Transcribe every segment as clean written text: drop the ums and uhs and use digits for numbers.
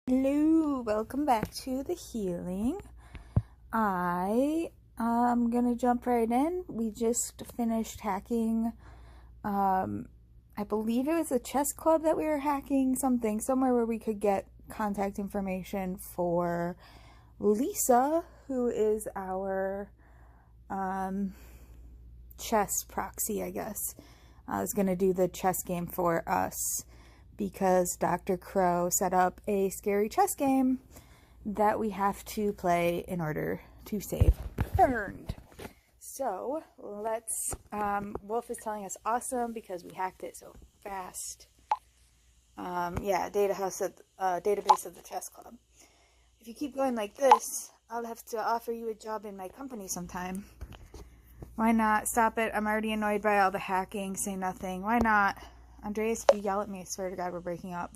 Hello, welcome back to the healing. I am gonna jump right in. We just finished hacking. I believe it was a chess club that we were hacking, somewhere where we could get contact information for Lisa, who is our chess proxy, I guess. I was gonna do the chess game for us because Dr. Crow set up a scary chess game that we have to play in order to save Bernd. So let's, Wolf is telling us awesome because we hacked it so fast. Yeah, database of the chess club. If you keep going like this, I'll have to offer you a job in my company sometime. Why not? Stop it. I'm already annoyed by all the hacking. Say nothing. Why not? Andreas, if you yell at me, I swear to God, we're breaking up.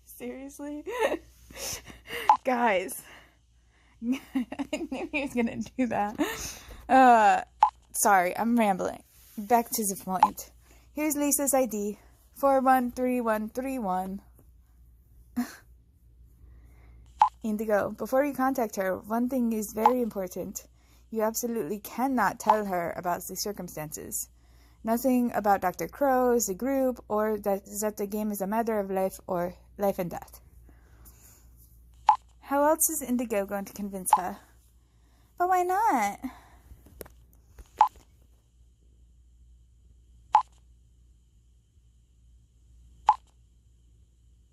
Seriously? Guys. I knew he was going to do that. Sorry, I'm rambling. Back to the point. Here's Lisa's ID. 413131. Indigo, before you contact her, one thing is very important. You absolutely cannot tell her about the circumstances. Nothing about Dr. Crow, the group, or that the game is a matter of life and death. How else is Indigo going to convince her? But why not?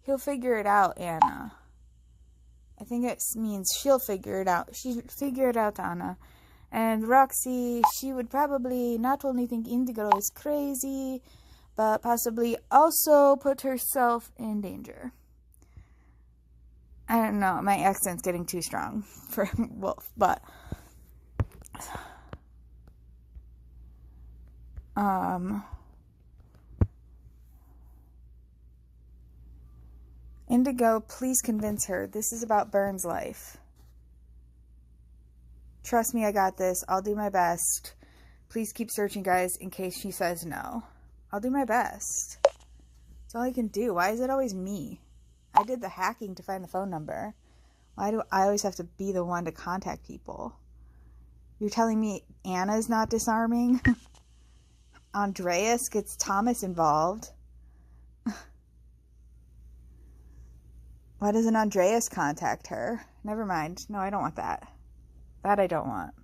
He'll figure it out, Anna. I think it means she'll figure it out. She'll figure it out, Anna. And Roxy, she would probably not only think Indigo is crazy, but possibly also put herself in danger. I don't know, my accent's getting too strong for Wolf, but Indigo, please convince her. This is about Bernd's life. Trust me, I got this. I'll do my best. Please keep searching, guys, in case she says no. I'll do my best. That's all I can do. Why is it always me? I did the hacking to find the phone number. Why do I always have to be the one to contact people? You're telling me Anna's not disarming? Andreas gets Thomas involved. Why doesn't Andreas contact her? Never mind. No, I don't want that. That I don't want.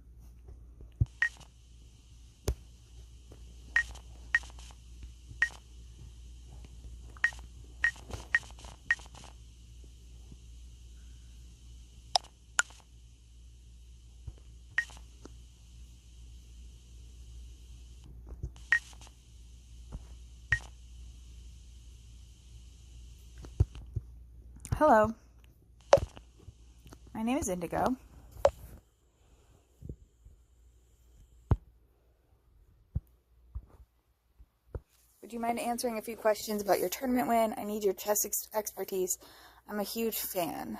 Hello. My name is Indigo. Would you mind answering a few questions about your tournament win? I need your chess expertise. I'm a huge fan.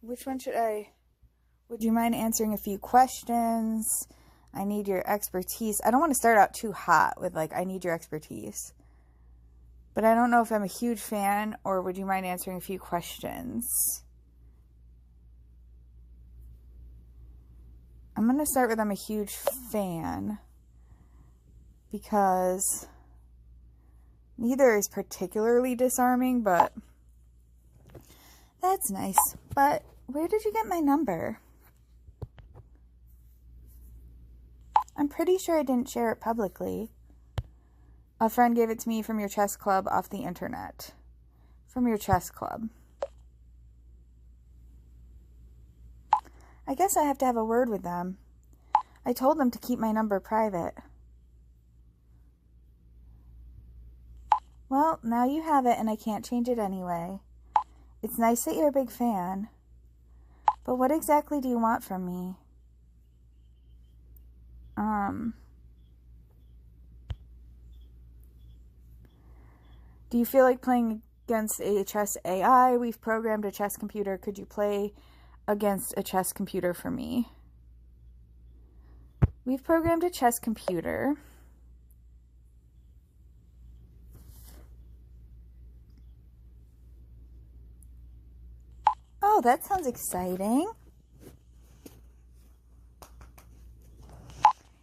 Which one should I... Would you mind answering a few questions? I need your expertise. I don't want to start out too hot with, like, I need your expertise. But I don't know if I'm a huge fan, or would you mind answering a few questions? I'm going to start with I'm a huge fan, because neither is particularly disarming, but that's nice. But where did you get my number? I'm pretty sure I didn't share it publicly. A friend gave it to me from your chess club off the internet. From your chess club. I guess I have to have a word with them. I told them to keep my number private. Well, now you have it and I can't change it anyway. It's nice that you're a big fan. But what exactly do you want from me? Do you feel like playing against a chess AI. We've programmed a chess computer. Could you play against a chess computer for me? We've programmed a chess computer. Oh, that sounds exciting.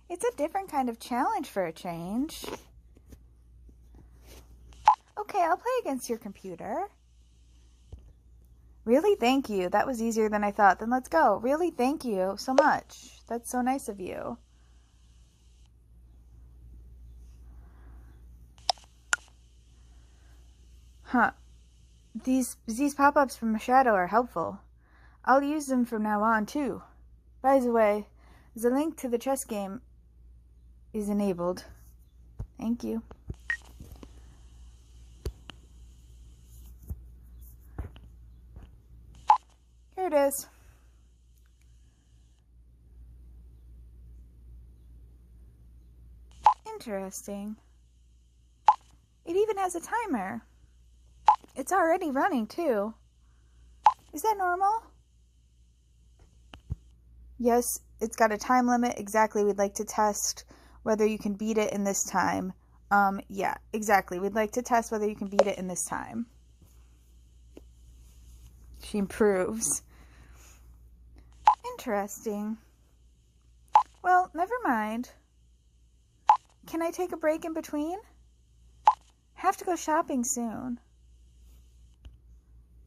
It's a different kind of challenge for a change. Okay, I'll play against your computer. Really? Thank you. That was easier than I thought. Then let's go. Really? Thank you so much. That's so nice of you. Huh. These pop-ups from Shadow are helpful. I'll use them from now on, too. By the way, the link to the chess game is enabled. Thank you. Here it is. Interesting. It even has a timer. It's already running, too. Is that normal? Yes, it's got a time limit. Exactly. We'd like to test whether you can beat it in this time. Yeah, exactly. We'd like to test whether you can beat it in this time. She improves. Interesting. Well, never mind. Can I take a break in between? Have to go shopping soon.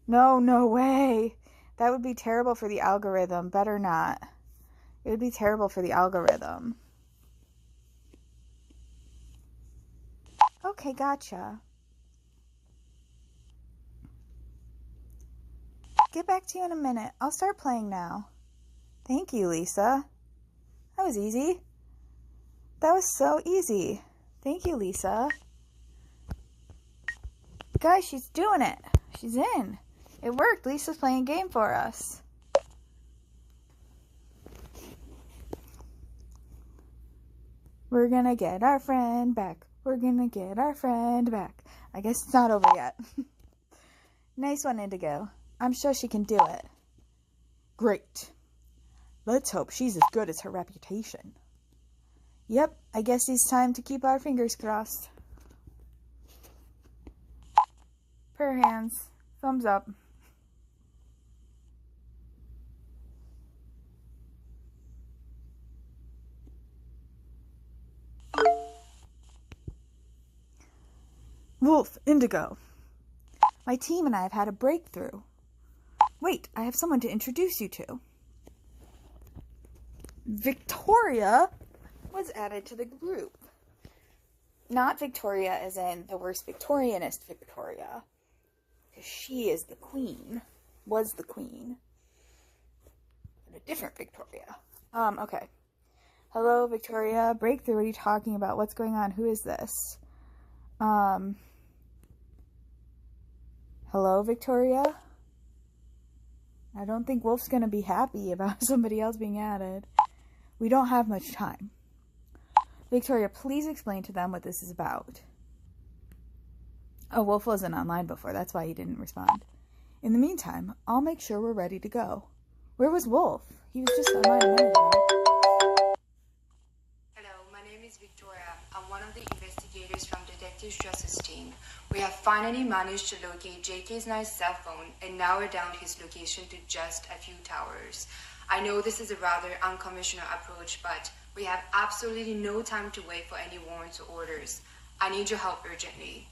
No way. That would be terrible for the algorithm. Better not. It would be terrible for the algorithm. Okay, gotcha. Get back to you in a minute. I'll start playing now. Thank you, Lisa. That was easy. That was so easy. Thank you, Lisa. Guys, she's doing it. She's in. It worked. Lisa's playing a game for us. We're gonna get our friend back. We're gonna get our friend back. I guess it's not over yet. Nice one, Indigo. I'm sure she can do it. Great. Let's hope she's as good as her reputation. Yep, I guess it's time to keep our fingers crossed. Prayer hands. Thumbs up. Wolf, Indigo. My team and I have had a breakthrough. Wait, I have someone to introduce you to. Victoria was added to the group. Not Victoria as in the worst Victorianist Victoria. Because she is the queen. Was the queen. But a different Victoria. Okay. Hello, Victoria. Breakthrough, what are you talking about? What's going on? Who is this? Hello, Victoria? I don't think Wolf's gonna be happy about somebody else being added. We don't have much time. Victoria, please explain to them what this is about. Oh, Wolf wasn't online before. That's why he didn't respond. In the meantime, I'll make sure we're ready to go. Where was Wolf? He was just online a minute ago. Hello, my name is Victoria. I'm one of the investigators from Detective Stress's team. We have finally managed to locate JK's nice cell phone and narrow down his location to just a few towers. I know this is a rather unconventional approach, but we have absolutely no time to wait for any warrants or orders. I need your help urgently.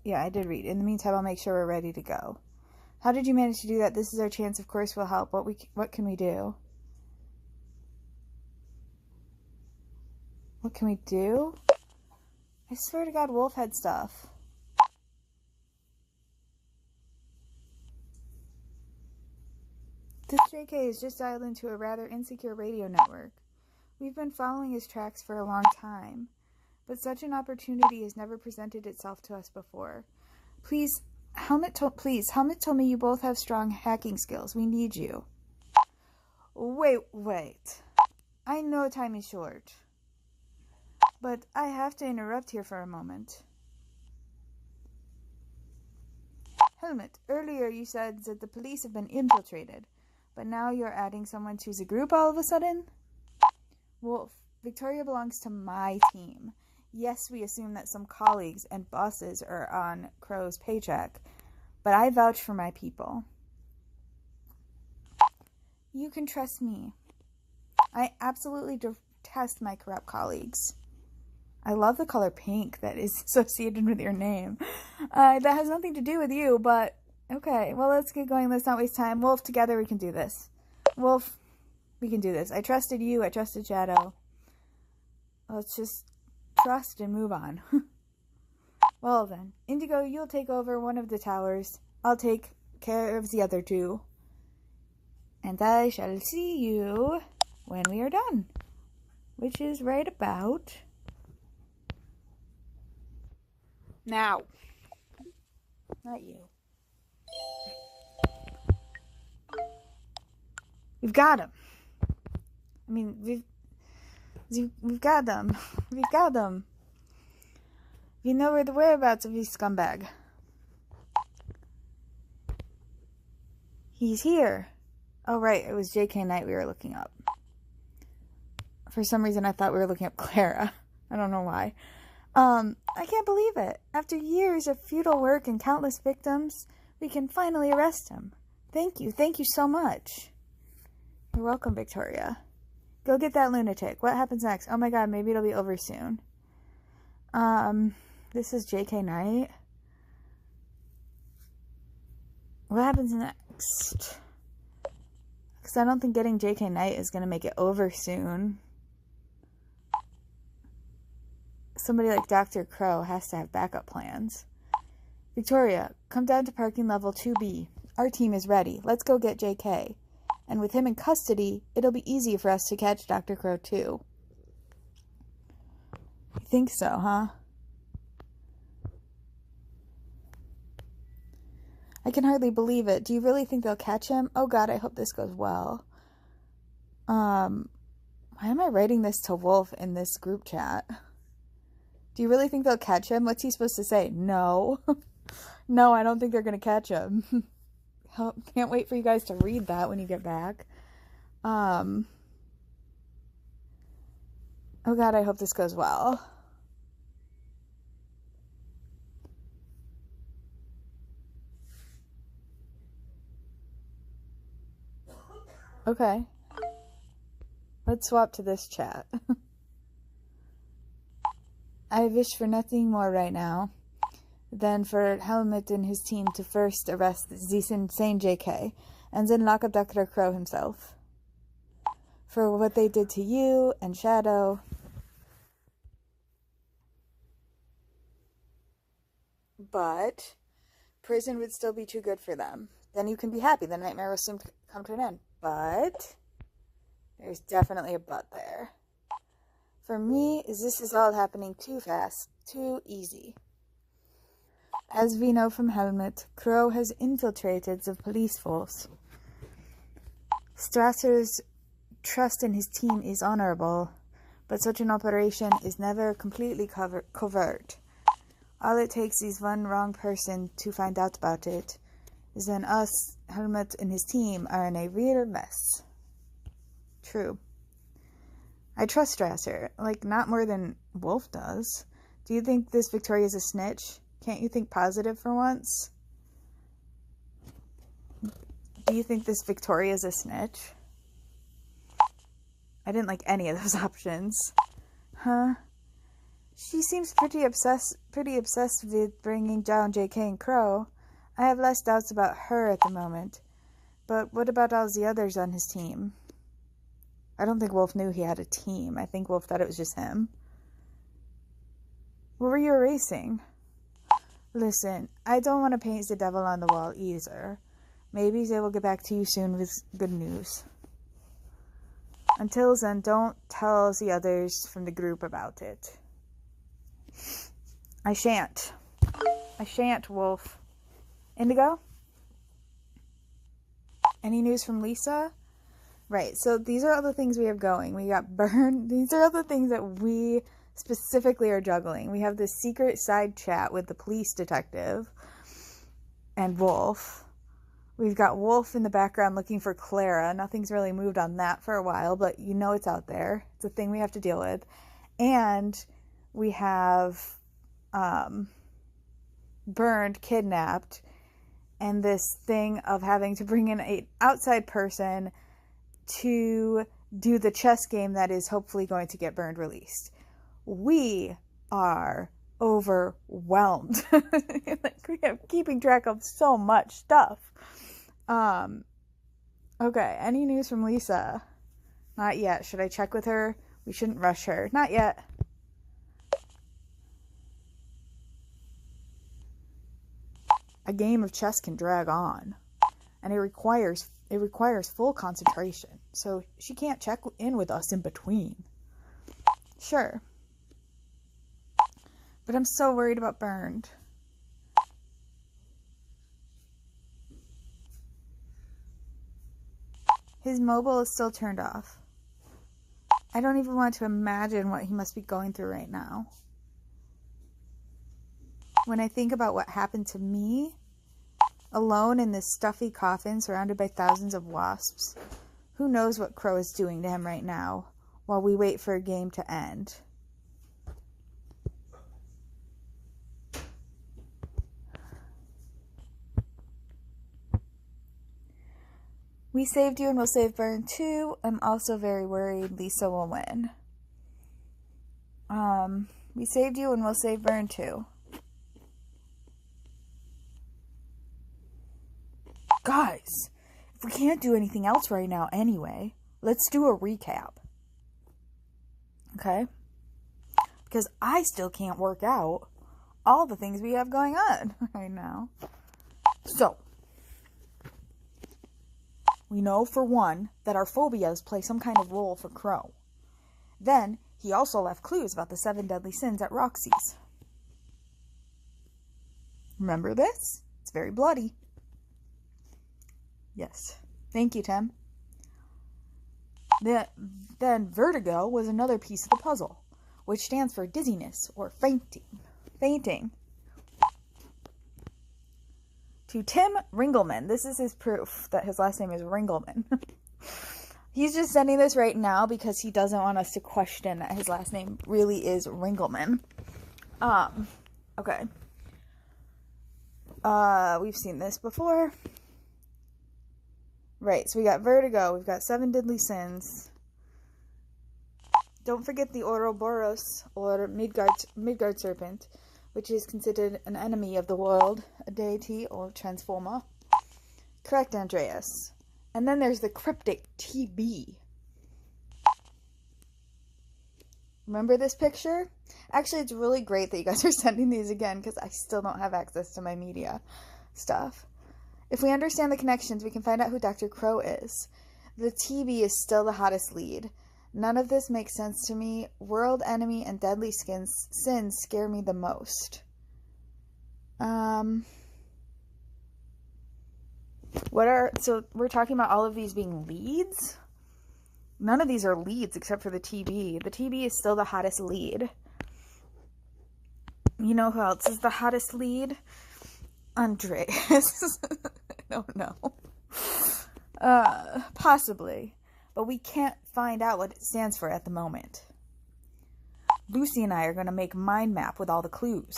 Yeah, I did read. In the meantime, I'll make sure we're ready to go. How did you manage to do that? This is our chance. Of course, we'll help. What can we do? What can we do? I swear to God, Wolf had stuff. This JK is just dialed into a rather insecure radio network. We've been following his tracks for a long time, but such an opportunity has never presented itself to us before. Please, Helmut told me you both have strong hacking skills. We need you. Wait. I know time is short. But I have to interrupt here for a moment. Helmut, earlier you said that the police have been infiltrated, but now you're adding someone to the group all of a sudden? Wolf, Victoria belongs to my team. Yes, we assume that some colleagues and bosses are on Crow's paycheck, but I vouch for my people. You can trust me. I absolutely detest my corrupt colleagues. I love the color pink that is associated with your name. That has nothing to do with you, but okay. Well, let's get going. Let's not waste time. Wolf, together we can do this. Wolf, we can do this. I trusted you. I trusted Shadow. Let's just trust and move on. Well then, Indigo, you'll take over one of the towers. I'll take care of the other two. And I shall see you when we are done. Which is right about now. Not you. We've got him. I mean, we've got them. We've got them. We know where the whereabouts of his scumbag. He's here. Oh, right. It was J.K. Knight we were looking up. For some reason, I thought we were looking up Clara. I don't know why. I can't believe it. After years of futile work and countless victims, we can finally arrest him. Thank you. Thank you so much. You're welcome, Victoria. Go get that lunatic. What happens next? Oh my god, maybe it'll be over soon. This is J.K. Knight. What happens next? Because I don't think getting J.K. Knight is going to make it over soon. Somebody like Dr. Crow has to have backup plans. Victoria, come down to parking level 2B. Our team is ready. Let's go get J.K. And with him in custody, it'll be easy for us to catch Dr. Crow too. You think so, huh? I can hardly believe it. Do you really think they'll catch him? Oh god, I hope this goes well. Why am I writing this to Wolf in this group chat? Do you really think they'll catch him? What's he supposed to say? No. No, I don't think they're going to catch him. Can't wait for you guys to read that when you get back. Oh god, I hope this goes well. Okay. Let's swap to this chat. I wish for nothing more right now than for Helmut and his team to first arrest this insane JK and then lock up Dr. Crow himself for what they did to you and Shadow. But prison would still be too good for them. Then you can be happy. The nightmare will soon come to an end. But there's definitely a but there. For me, this is all happening too fast, too easy. As we know from Helmut, Crow has infiltrated the police force. Strasser's trust in his team is honorable, but such an operation is never completely covert. All it takes is one wrong person to find out about it. Then us, Helmut and his team, are in a real mess. True. I trust Strasser, like, not more than Wolf does. Do you think this Victoria's a snitch? Can't you think positive for once? Do you think this Victoria's a snitch? I didn't like any of those options. Huh? She seems pretty obsessed with bringing down JK and Crow. I have less doubts about her at the moment. But what about all the others on his team? I don't think Wolf knew he had a team. I think Wolf thought it was just him. What were you erasing? Listen, I don't want to paint the devil on the wall either. Maybe they will get back to you soon with good news. Until then, don't tell the others from the group about it. I shan't. I shan't, Wolf. Indigo? Any news from Lisa? Right, so these are all the things we have going. We got Bernd. These are all the things that we specifically are juggling. We have this secret side chat with the police detective and Wolf. We've got Wolf in the background looking for Clara. Nothing's really moved on that for a while, but you know it's out there. It's a thing we have to deal with. And we have Bernd kidnapped, and this thing of having to bring in an outside person to do the chess game that is hopefully going to get Bernd released. We are overwhelmed. Like, we are keeping track of so much stuff. Okay, any news from Lisa? Not yet. Should I check with her? We shouldn't rush her. Not yet. A game of chess can drag on, and it requires full concentration. So she can't check in with us in between. Sure. But I'm so worried about Bernd. His mobile is still turned off. I don't even want to imagine what he must be going through right now. When I think about what happened to me, alone in this stuffy coffin surrounded by thousands of wasps, who knows what Crow is doing to him right now while we wait for a game to end. We saved you and we'll save Bernd too. I'm also very worried Lisa will win. We saved you and we'll save Bernd too. Guys, if we can't do anything else right now anyway, let's do a recap. Okay? Because I still can't work out all the things we have going on right now. So, we know, for one, that our phobias play some kind of role for Crow. Then, he also left clues about the 7 deadly sins at Roxy's. Remember this? It's very bloody. Yes. Thank you, Tim. Then vertigo was another piece of the puzzle, which stands for dizziness or fainting. To Tim Ringelman, this is his proof that his last name is Ringelman. He's just sending this right now because he doesn't want us to question that his last name really is Ringelman. Okay. We've seen this before. Right, so we got vertigo, we've got 7 deadly sins. Don't forget the Ouroboros, or Midgard serpent, which is considered an enemy of the world, a deity or transformer. Correct, Andreas. And then there's the cryptic TB. Remember this picture? Actually, it's really great that you guys are sending these again, because I still don't have access to my media stuff. If we understand the connections, we can find out who Dr. Crow is. The TB is still the hottest lead. None of this makes sense to me. World enemy and deadly sins scare me the most. So we're talking about all of these being leads? None of these are leads except for the TB. The TB is still the hottest lead. You know who else is the hottest lead? Andreas. I don't know. Possibly. But we can't find out what it stands for at the moment. Lucy and I are going to make a mind map with all the clues.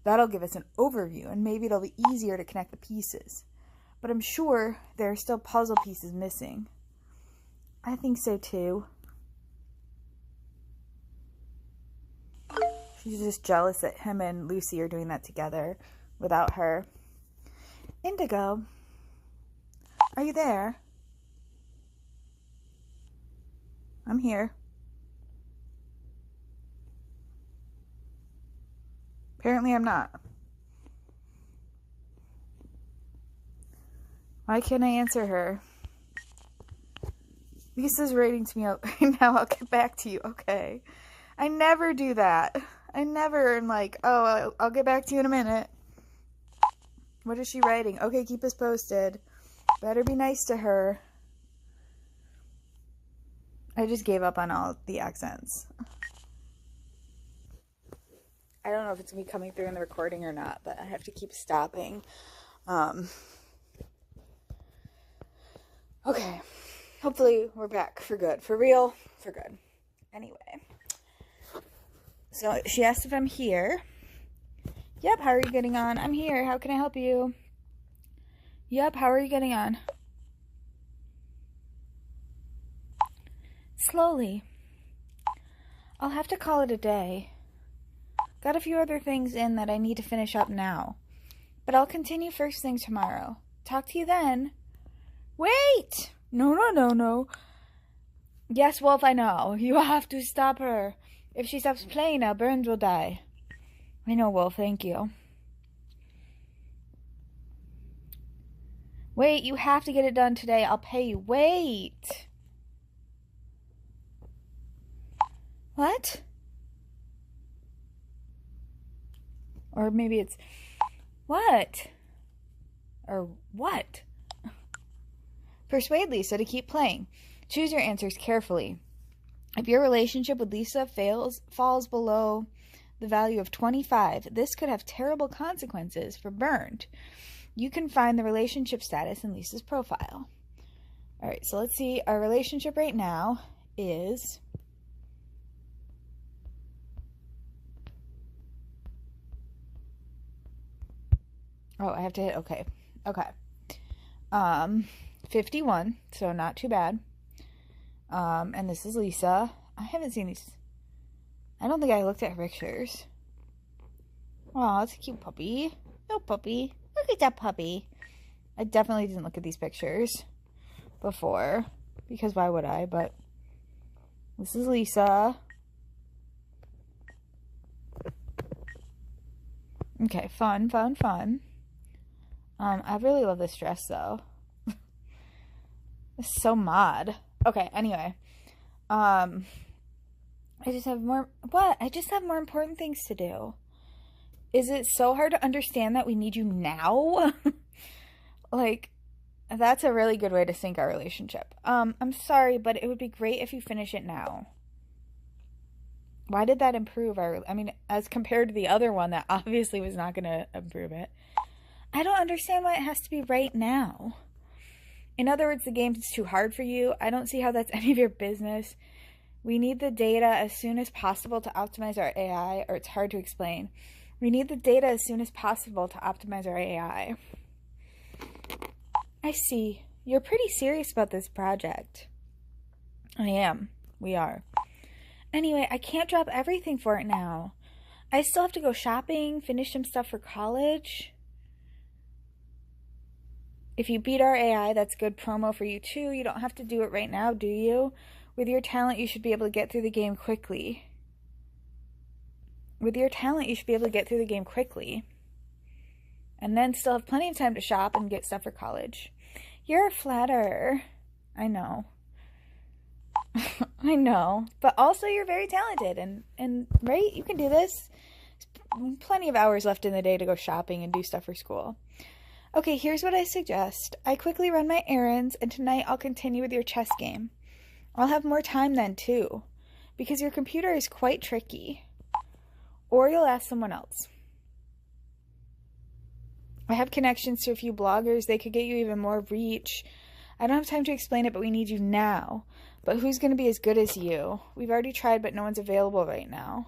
That'll give us an overview, and maybe it'll be easier to connect the pieces. But I'm sure there are still puzzle pieces missing. I think so too. She's just jealous that him and Lucy are doing that together without her. Indigo, are you there? I'm here. Apparently I'm not. Why can't I answer her? Lisa's writing to me right now. I'll get back to you. Okay. I never do that. I never am like, oh, I'll get back to you in a minute. What is she writing? Okay, keep us posted. Better be nice to her. I just gave up on all the accents. I don't know if it's going to be coming through in the recording or not, but I have to keep stopping. Okay. Hopefully we're back for good. For real, for good. Anyway. So she asked if I'm here. Yep, how are you getting on? I'm here. How can I help you? Yep, how are you getting on? Slowly. I'll have to call it a day. Got a few other things in that I need to finish up now. But I'll continue first thing tomorrow. Talk to you then. Wait! No. Yes, Wolf, I know. You have to stop her. If she stops playing now, Bernd will die. I know, Wolf, thank you. Wait, you have to get it done today. I'll pay you. Wait! What? Or maybe it's... What? Or what? Persuade Lisa to keep playing. Choose your answers carefully. If your relationship with Lisa falls below the value of 25, this could have terrible consequences for Bernd. You can find the relationship status in Lisa's profile. Alright, so let's see. Our relationship right now is... Oh, I have to hit okay. Okay. 51, so not too bad. And this is Lisa. I haven't seen these. I don't think I looked at her pictures. Aw, it's a cute puppy. No puppy. Look at that puppy. I definitely didn't look at these pictures before, because why would I? But this is Lisa. Okay, fun. I really love this dress, though. It's so mod. Okay, anyway. I just have more... What? I just have more important things to do. Is it so hard to understand that we need you now? Like, that's a really good way to sink our relationship. I'm sorry, but it would be great if you finish it now. Why did that improve our... I mean, as compared to the other one that obviously was not going to improve it. I don't understand why it has to be right now. In other words, the game is too hard for you. I don't see how that's any of your business. We need the data as soon as possible to optimize our AI, or it's hard to explain. We need the data as soon as possible to optimize our AI. I see. You're pretty serious about this project. I am. We are. Anyway, I can't drop everything for it now. I still have to go shopping, finish some stuff for college. If you beat our AI, that's good promo for you too. You don't have to do it right now, do you? With your talent, you should be able to get through the game quickly. With your talent, you should be able to get through the game quickly. And then still have plenty of time to shop and get stuff for college. You're a flatterer. I know. I know. But also you're very talented and right? You can do this. There's plenty of hours left in the day to go shopping and do stuff for school. Okay, here's what I suggest. I quickly run my errands, and tonight I'll continue with your chess game. I'll have more time then, too, because your computer is quite tricky. Or you'll ask someone else. I have connections to a few bloggers. They could get you even more reach. I don't have time to explain it, but we need you now. But who's going to be as good as you? We've already tried, but no one's available right now.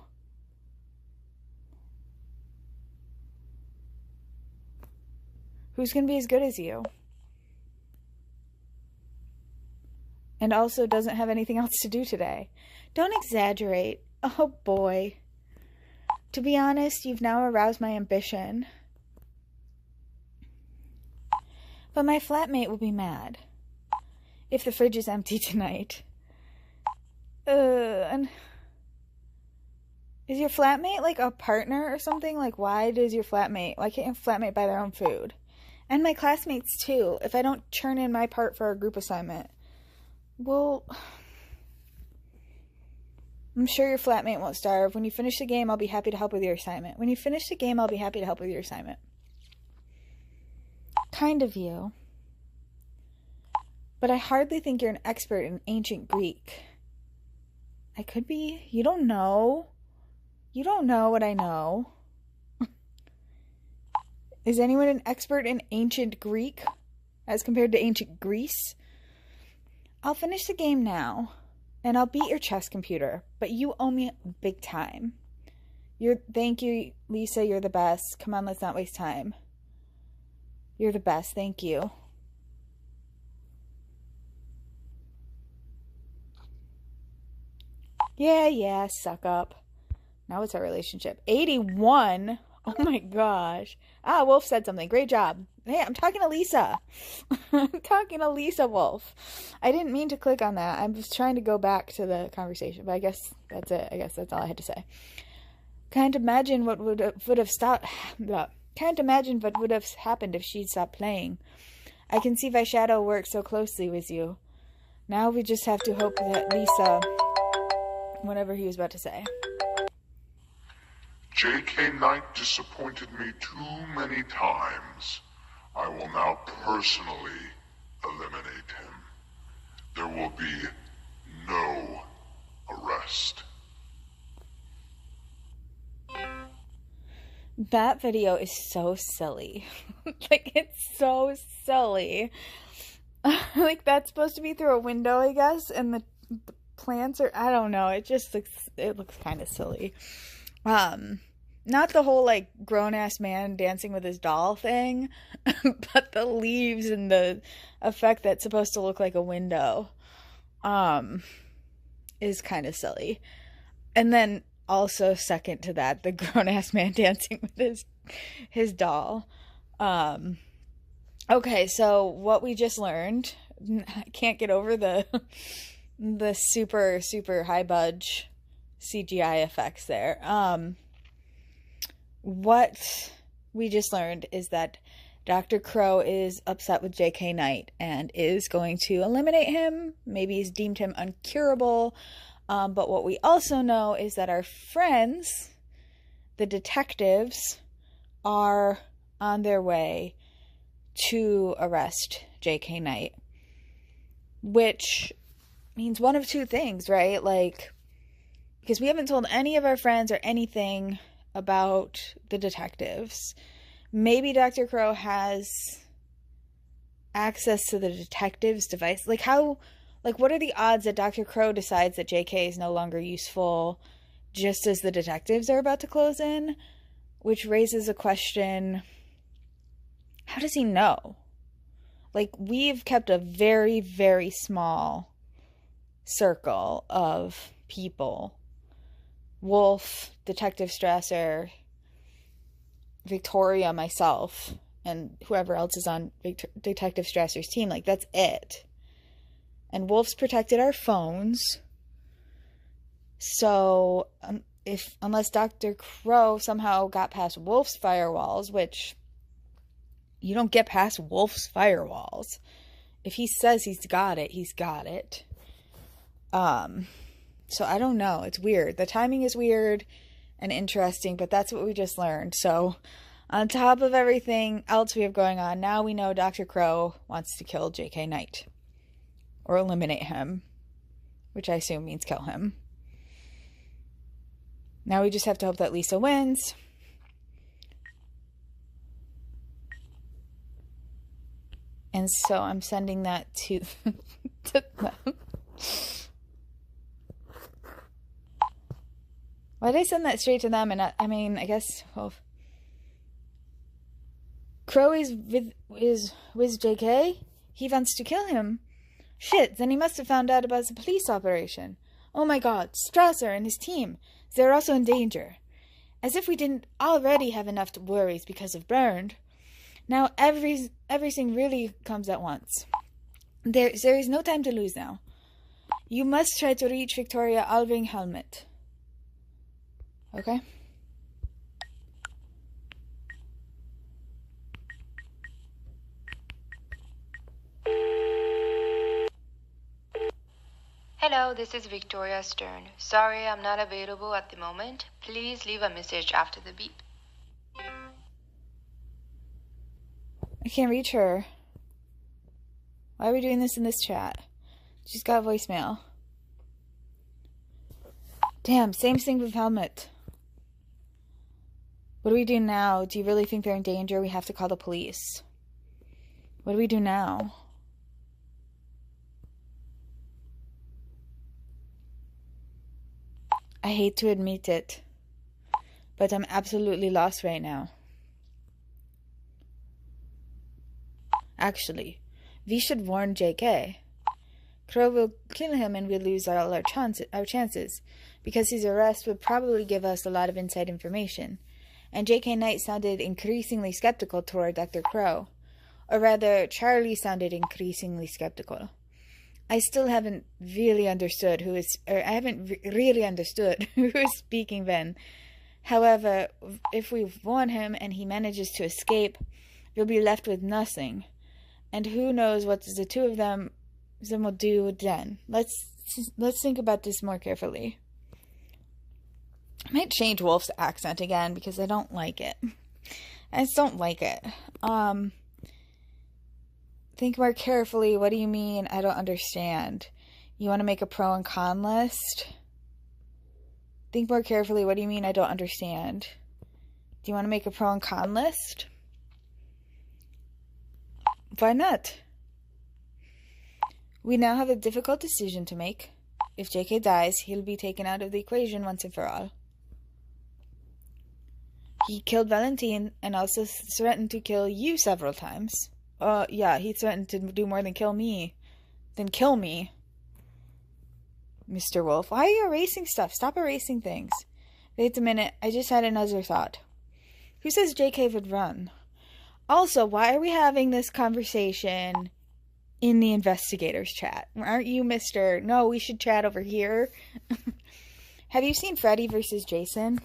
Who's going to be as good as you? And also doesn't have anything else to do today. Don't exaggerate. Oh boy. To be honest, you've now aroused my ambition. But my flatmate will be mad if the fridge is empty tonight. And is your flatmate like a partner or something? Like, why can't your flatmate buy their own food? And my classmates too, if I don't turn in my part for our group assignment. Well, I'm sure your flatmate won't starve. When you finish the game, I'll be happy to help with your assignment. When you finish the game, I'll be happy to help with your assignment. Kind of you. But I hardly think you're an expert in ancient Greek. I could be. You don't know. You don't know what I know. Is anyone an expert in ancient Greek as compared to ancient Greece? I'll finish the game now, and I'll beat your chess computer, but you owe me big time. Thank you, Lisa, you're the best. Come on, let's not waste time. You're the best, thank you. Yeah, suck up. Now what's our relationship? 81? Oh my gosh. Ah, Wolf said something. Great job. Hey, I'm talking to Lisa. I'm talking to Lisa Wolf. I didn't mean to click on that. I'm just trying to go back to the conversation, but I guess that's it. I guess that's all I had to say. Can't imagine what would have stopped. Can't imagine what would have happened if she'd stopped playing. I can see why Shadow works so closely with you. Now we just have to hope that Lisa... Whatever he was about to say. J.K. Knight disappointed me too many times. I will now personally eliminate him. There will be no arrest. That video is so silly. Like, it's so silly. Like, that's supposed to be through a window, I guess, and the plants are, I don't know, it looks kind of silly. Not the whole like grown-ass man dancing with his doll thing, but the leaves and the effect that's supposed to look like a window is kind of silly. And then also second to that, the grown-ass man dancing with his doll. Okay, so what we just learned, I can't get over the super high budge CGI effects there. What we just learned is that Dr. Crow is upset with J.K. Knight and is going to eliminate him. Maybe he's deemed him uncurable. But what we also know is that our friends, the detectives, are on their way to arrest J.K. Knight. Which means one of two things, right? Like, because we haven't told any of our friends or anything about the detectives. Maybe Dr. Crow has access to the detective's device. Like, what are the odds that Dr. Crow decides that JK is no longer useful just as the detectives are about to close in? Which raises a question, how does he know? Like, we've kept a very, very small circle of people. Wolf, Detective Strasser, Victoria, myself, and whoever else is on Detective Strasser's team. Like, that's it. And Wolf's protected our phones. So, unless Dr. Crow somehow got past Wolf's firewalls, which you don't get past Wolf's firewalls. If he says he's got it, he's got it. So I don't know. It's weird. The timing is weird and interesting, but that's what we just learned. So on top of everything else we have going on, now we know Dr. Crow wants to kill J.K. Knight. Or eliminate him. Which I assume means kill him. Now we just have to hope that Lisa wins. And so I'm sending that to them. Why did I send that straight to them? And I mean, I guess, well, Crow is with JK. He wants to kill him. Shit, then he must have found out about the police operation. Oh my god, Strasser and his team. They're also in danger. As if we didn't already have enough worries because of Bernd. Now everything really comes at once. There is no time to lose now. You must try to reach Victoria Alving Helmet. Okay? Hello, this is Victoria Stern. Sorry I'm not available at the moment. Please leave a message after the beep. I can't reach her. Why are we doing this in this chat? She's got voicemail. Damn, same thing with Helmet. What do we do now? Do you really think they're in danger? We have to call the police. What do we do now? I hate to admit it, but I'm absolutely lost right now. Actually, we should warn JK. Crow will kill him and we'll lose all our chances, because his arrest would probably give us a lot of inside information. And J.K. Knight sounded increasingly skeptical toward Dr. Crow. Or rather, Charlie sounded increasingly skeptical. I still haven't really understood who is speaking then. However, if we warn him and he manages to escape, we'll be left with nothing. And who knows what the two of them will do then. Let's think about this more carefully. I might change Wolf's accent again because I don't like it. I just don't like it. Think more carefully. What do you mean? I don't understand. You want to make a pro and con list? Think more carefully. What do you mean? I don't understand. Do you want to make a pro and con list? Why not? We now have a difficult decision to make. If JK dies, he'll be taken out of the equation once and for all. He killed Valentine and also threatened to kill you several times. Yeah, he threatened to do more than kill me. Mr. Wolf, why are you erasing stuff? Stop erasing things. Wait a minute, I just had another thought. Who says JK would run? Also, why are we having this conversation in the investigators chat? Aren't you Mr. No, we should chat over here? Have you seen Freddy versus Jason?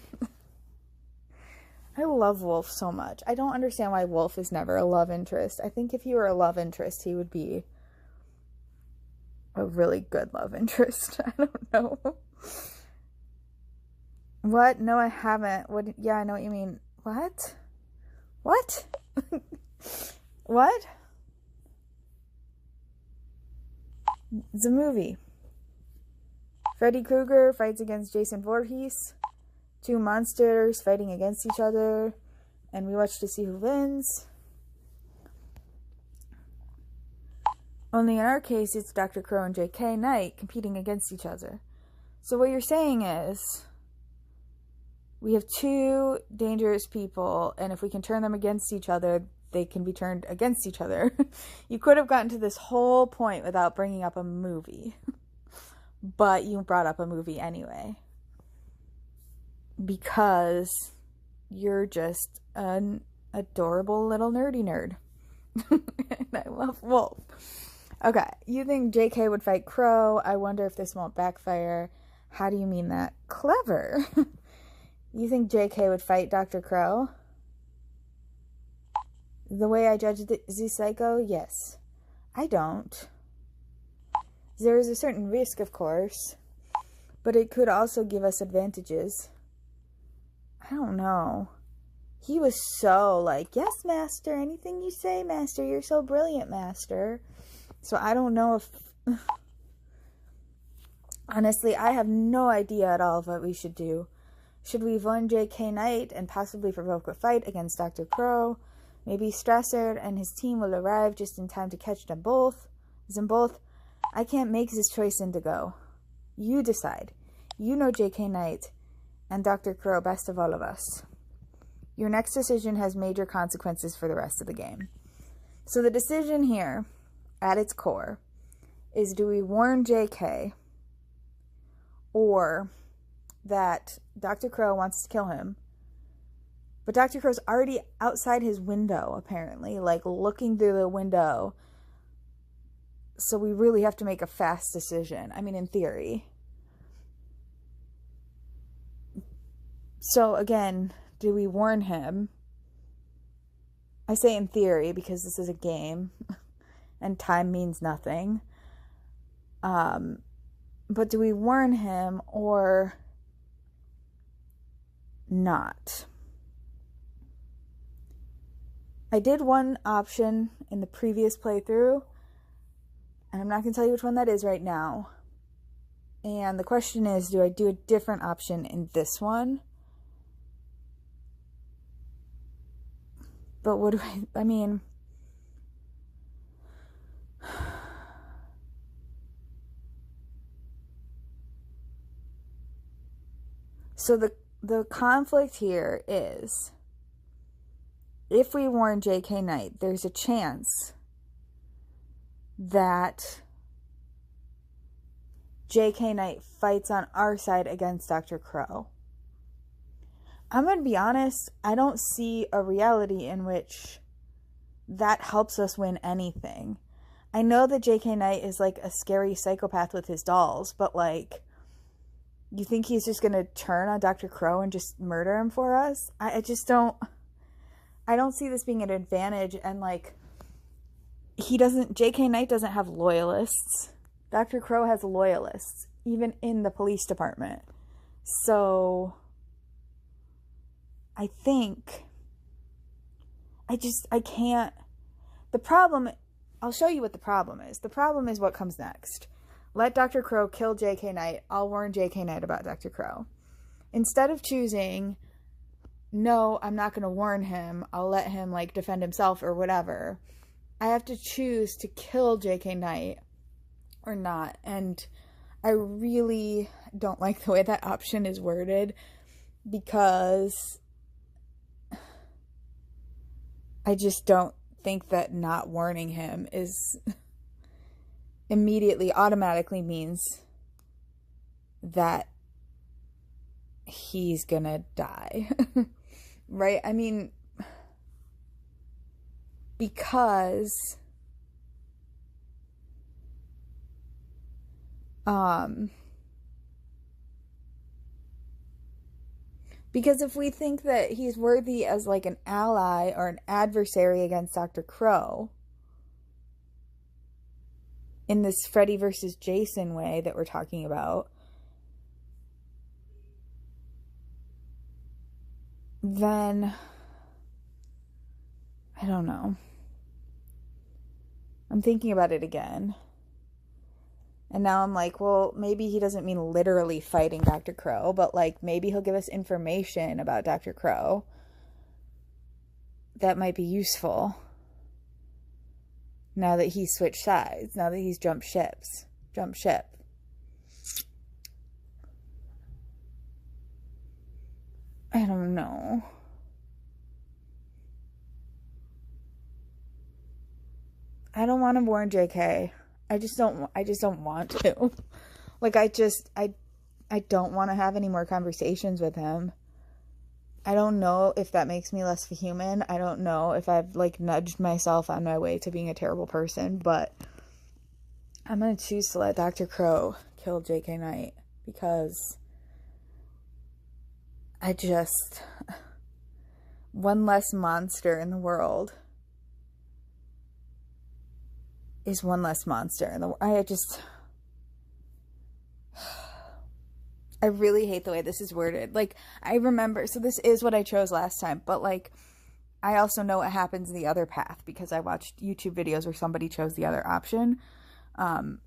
I love Wolf so much. I don't understand why Wolf is never a love interest. I think if he were a love interest, he would be a really good love interest. I don't know. What? No, I haven't. What? Yeah, I know what you mean. What? What? What? The movie. Freddy Krueger fights against Jason Voorhees. Two monsters fighting against each other. And we watch to see who wins. Only in our case, it's Dr. Crow and J.K. Knight competing against each other. So what you're saying is, we have two dangerous people, and if we can turn them against each other, they can be turned against each other. You could have gotten to this whole point without bringing up a movie. But you brought up a movie anyway. Because you're just an adorable little nerdy nerd. And I love Wolf. Okay, you think JK would fight Crow. I wonder if this won't backfire. How do you mean that? Clever. You think JK would fight Dr. Crow? The way I judge the psycho? Yes. I don't. There is a certain risk, of course. But it could also give us advantages. I don't know. He was so like, yes, master, anything you say, master, you're so brilliant, master. So I don't know if... Honestly, I have no idea at all of what we should do. Should we warn J.K. Knight and possibly provoke a fight against Dr. Crow? Maybe Strasser and his team will arrive just in time to catch them both. I can't make this choice, Indigo. You decide. You know J.K. Knight and Dr. Crow best of all of us. Your next decision has major consequences for the rest of the game. So the decision here, at its core, is do we warn J.K. or that Dr. Crow wants to kill him, but Dr. Crow's already outside his window, apparently, like looking through the window. So we really have to make a fast decision. I mean, in theory. So again, do we warn him? I say in theory because this is a game and time means nothing. But do we warn him or not? I did one option in the previous playthrough, and I'm not going to tell you which one that is right now. And the question is, do I do a different option in this one? But what do I mean... So the conflict here is, if we warn J.K. Knight, there's a chance that J.K. Knight fights on our side against Dr. Crow. I'm going to be honest, I don't see a reality in which that helps us win anything. I know that J.K. Knight is like a scary psychopath with his dolls, but like, you think he's just going to turn on Dr. Crow and just murder him for us? I don't see this being an advantage. And like, J.K. Knight doesn't have loyalists. Dr. Crow has loyalists, even in the police department. So I think I can't. The problem, I'll show you what the problem is. The problem is what comes next. Let Dr. Crow kill J.K. Knight. I'll warn J.K. Knight about Dr. Crow. Instead of choosing, no, I'm not going to warn him, I'll let him like defend himself or whatever, I have to choose to kill J.K. Knight or not. And I really don't like the way that option is worded, because I just don't think that not warning him is immediately, automatically means that he's gonna die. Right? I mean, because if we think that he's worthy as like an ally or an adversary against Dr. Crow, in this Freddy versus Jason way that we're talking about, then I don't know. I'm thinking about it again. And now I'm like, well, maybe he doesn't mean literally fighting Dr. Crow, but like maybe he'll give us information about Dr. Crow that might be useful. Now that he's switched sides, now that he's jumped ship. I don't know. I don't want to warn JK. I just don't want to. Like, I don't want to have any more conversations with him. I don't know if that makes me less human. I don't know if I've, like, nudged myself on my way to being a terrible person, but I'm going to choose to let Dr. Crow kill J.K. Knight, because one less monster in the world is one less monster in the world. I really hate the way this is worded. Like, I remember, so this is what I chose last time, but like, I also know what happens in the other path because I watched YouTube videos where somebody chose the other option.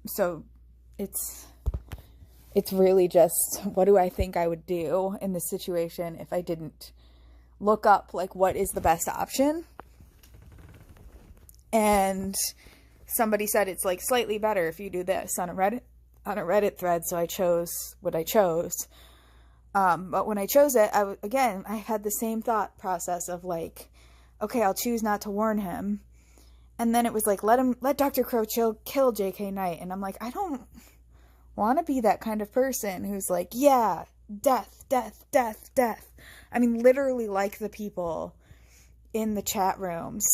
So it's really just, what do I think I would do in this situation if I didn't look up, like, what is the best option? And somebody said it's, like, slightly better if you do this on a Reddit thread, so I chose what I chose. But when I chose it, I had the same thought process of, like, okay, I'll choose not to warn him. And then it was like, let Dr. Crow kill J.K. Knight. And I'm like, I don't want to be that kind of person who's like, yeah, death, death, death, death. I mean, literally like the people in the chat rooms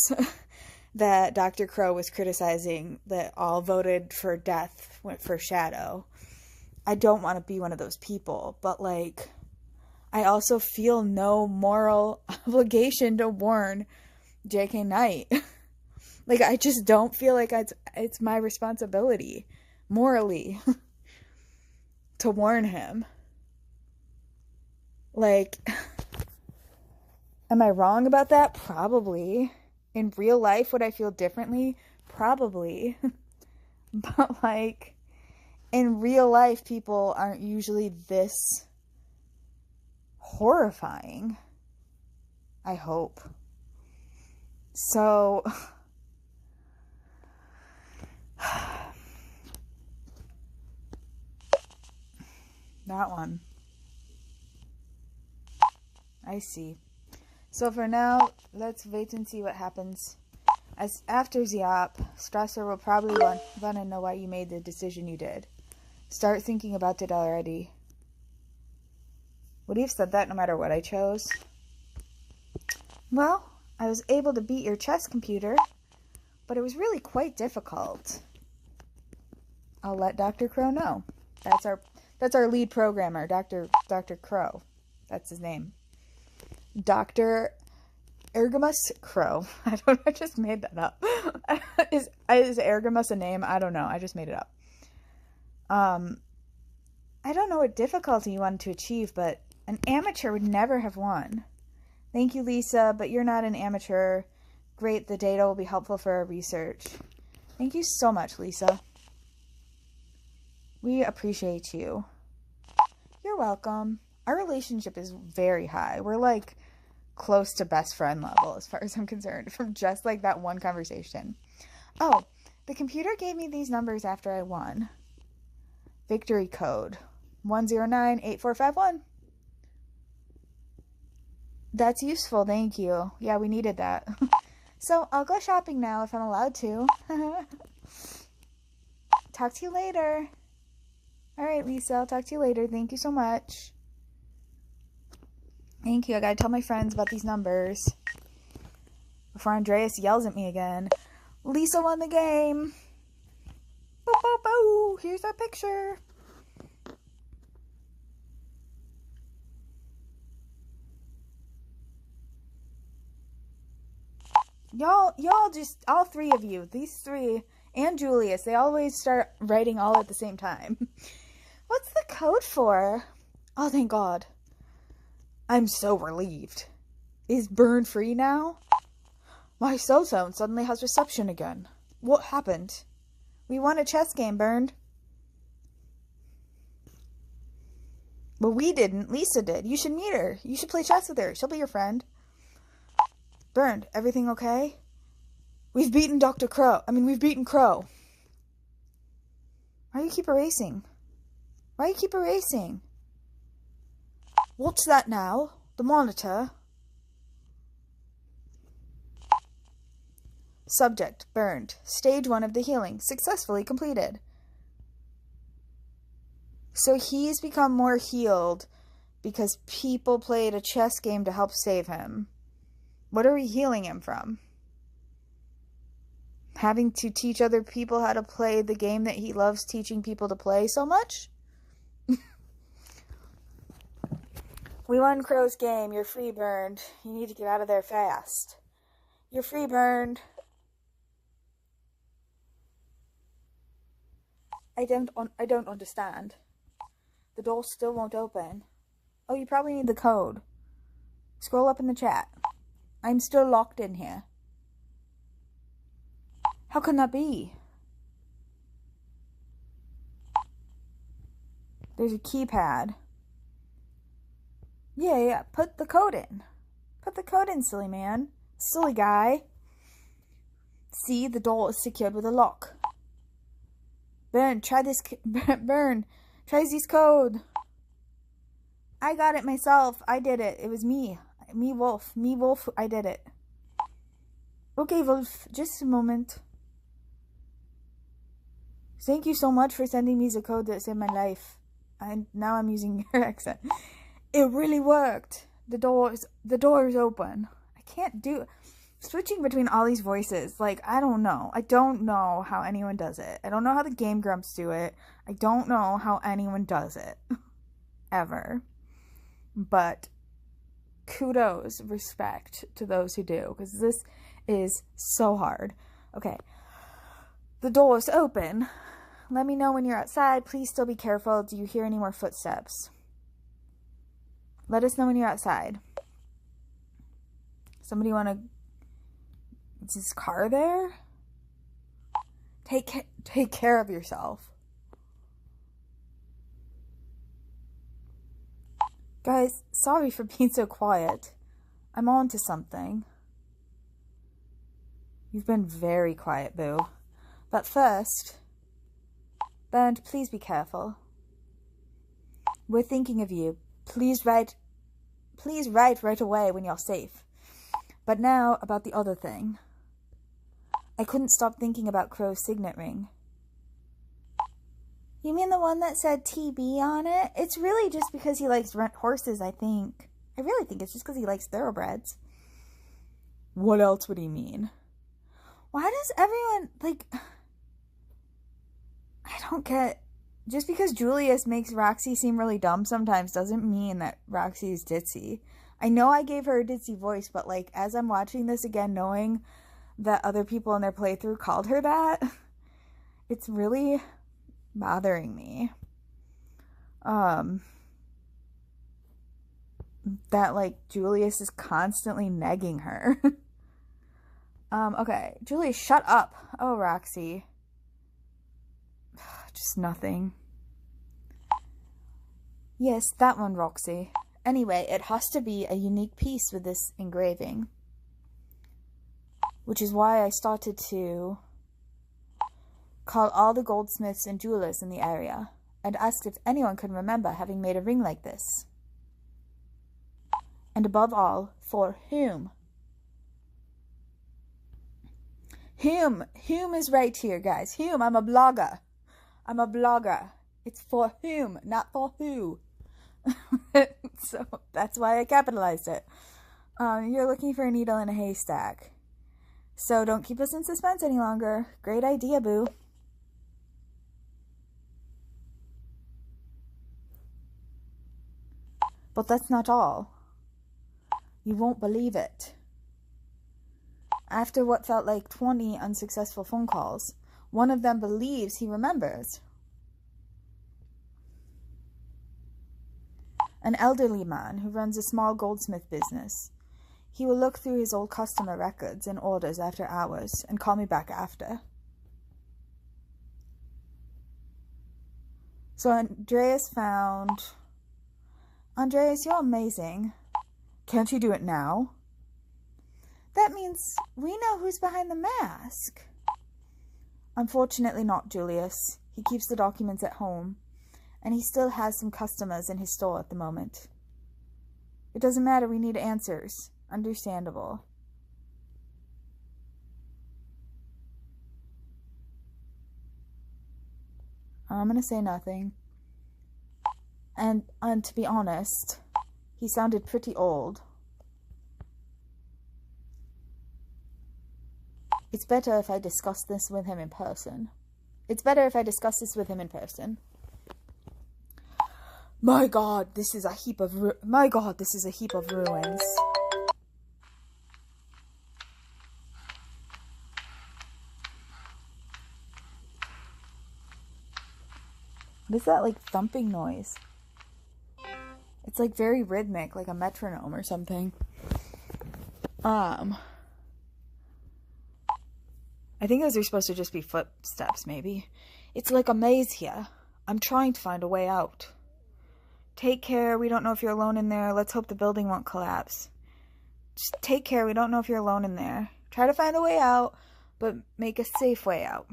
that Dr. Crow was criticizing that all voted for death for Shadow. I don't want to be one of those people, but like, I also feel no moral obligation to warn J.K. Knight. Like, I just don't feel like it's my responsibility, morally, to warn him. Like, am I wrong about that? Probably. In real life, would I feel differently? Probably. But, like, in real life, people aren't usually this horrifying. I hope. So, that one. I see. So for now, let's wait and see what happens. As after the op, Strasser will probably want to know why you made the decision you did. Start thinking about it already. Would he have said that no matter what I chose? Well, I was able to beat your chess computer, but it was really quite difficult. I'll let Dr. Crow know. That's our lead programmer, Dr. Crow. That's his name. Dr. Ergamus Crow. I just made that up. Is Ergamus a name? I don't know. I just made it up. I don't know what difficulty you wanted to achieve, but an amateur would never have won. Thank you, Lisa, but you're not an amateur. Great, the data will be helpful for our research. Thank you so much, Lisa. We appreciate you. You're welcome. Our relationship is very high. We're like close to best friend level as far as I'm concerned from just like that one conversation. Oh, the computer gave me these numbers after I won. Victory code 1098451. That's useful, thank you. Yeah, we needed that. So I'll go shopping now if I'm allowed to. Talk to you later. All right, Lisa, I'll talk to you later. Thank you so much. Thank you. I gotta tell my friends about these numbers before Andreas yells at me again. Lisa won the game. Boo, boo, boo. Here's our picture. Y'all just, all three of you, these three, and Julius, they always start writing all at the same time. What's the code for? Oh, thank God. I'm so relieved. Is Bernd free now? My cell phone suddenly has reception again. What happened? We won a chess game, Bernd. Well, we didn't. Lisa did. You should meet her. You should play chess with her. She'll be your friend. Bernd, everything okay? We've beaten We've beaten Crow. Why do you keep erasing? Why do you keep erasing? What's that now? The monitor? Subject, Bernd. Stage 1 of the healing. Successfully completed. So he's become more healed because people played a chess game to help save him. What are we healing him from? Having to teach other people how to play the game that he loves teaching people to play so much? We won Crow's game. You're free, Bernd. You need to get out of there fast. You're free, Bernd. I don't understand. The door still won't open. Oh, you probably need the code. Scroll up in the chat. I'm still locked in here. How can that be? There's a keypad. Yeah, put the code in. Put the code in, silly man. Silly guy. See, the door is secured with a lock. Bernd, try this. Bernd, try this code. I got it myself. I did it. It was me. Me, Wolf. Me, Wolf. I did it. Okay, Wolf. Just a moment. Thank you so much for sending me the code that saved my life. And now I'm using your accent. It really worked. The door is open. I can't do switching between all these voices. Like, I don't know. I don't know how anyone does it. I don't know how the Game Grumps do it. I don't know how anyone does it. Ever. But kudos, respect to those who do, because this is so hard. Okay. The door is open. Let me know when you're outside. Please still be careful. Do you hear any more footsteps? Let us know when you're outside. Somebody want to... Is this car there? Take care of yourself. Guys, sorry for being so quiet. I'm on to something. You've been very quiet, boo. But first, Bernd, please be careful. We're thinking of you. Please write right away when you're safe. But now, about the other thing. I couldn't stop thinking about Crow's signet ring. You mean the one that said TB on it? It's really just because he likes horses, I think. I really think it's just because he likes thoroughbreds. What else would he mean? Why does everyone, like... I don't get... Just because Julius makes Roxy seem really dumb sometimes doesn't mean that Roxy is ditzy. I know I gave her a ditzy voice, but, like, as I'm watching this again, knowing that other people in their playthrough called her that, it's really bothering me. That, like, Julius is constantly negging her. Okay. Julius, shut up. Oh, Roxy. Just nothing. Yes, that one, Roxy. Anyway, it has to be a unique piece with this engraving. Which is why I started to call all the goldsmiths and jewelers in the area and asked if anyone could remember having made a ring like this. And above all, for whom? Whom is right here, guys. Whom, I'm a blogger. It's for whom, not for who. So that's why I capitalized it. You're looking for a needle in a haystack. So don't keep us in suspense any longer. Great idea, boo. But that's not all. You won't believe it. After what felt like 20 unsuccessful phone calls, one of them believes he remembers. An elderly man who runs a small goldsmith business. He will look through his old customer records and orders after hours and call me back after. So Andreas found... Andreas, you're amazing. Can't you do it now? That means we know who's behind the mask. Unfortunately not, Julius. He keeps the documents at home, and he still has some customers in his store at the moment. It doesn't matter, we need answers. Understandable. I'm gonna say nothing. And to be honest, he sounded pretty old. It's better if I discuss this with him in person. My God, this is a heap of ruins. What is that, like, thumping noise? It's, like, very rhythmic, like a metronome or something. I think those are supposed to just be footsteps, maybe. It's like a maze here. I'm trying to find a way out. Take care. We don't know if you're alone in there. Let's hope the building won't collapse. Just take care. We don't know if you're alone in there. Try to find a way out, but make a safe way out.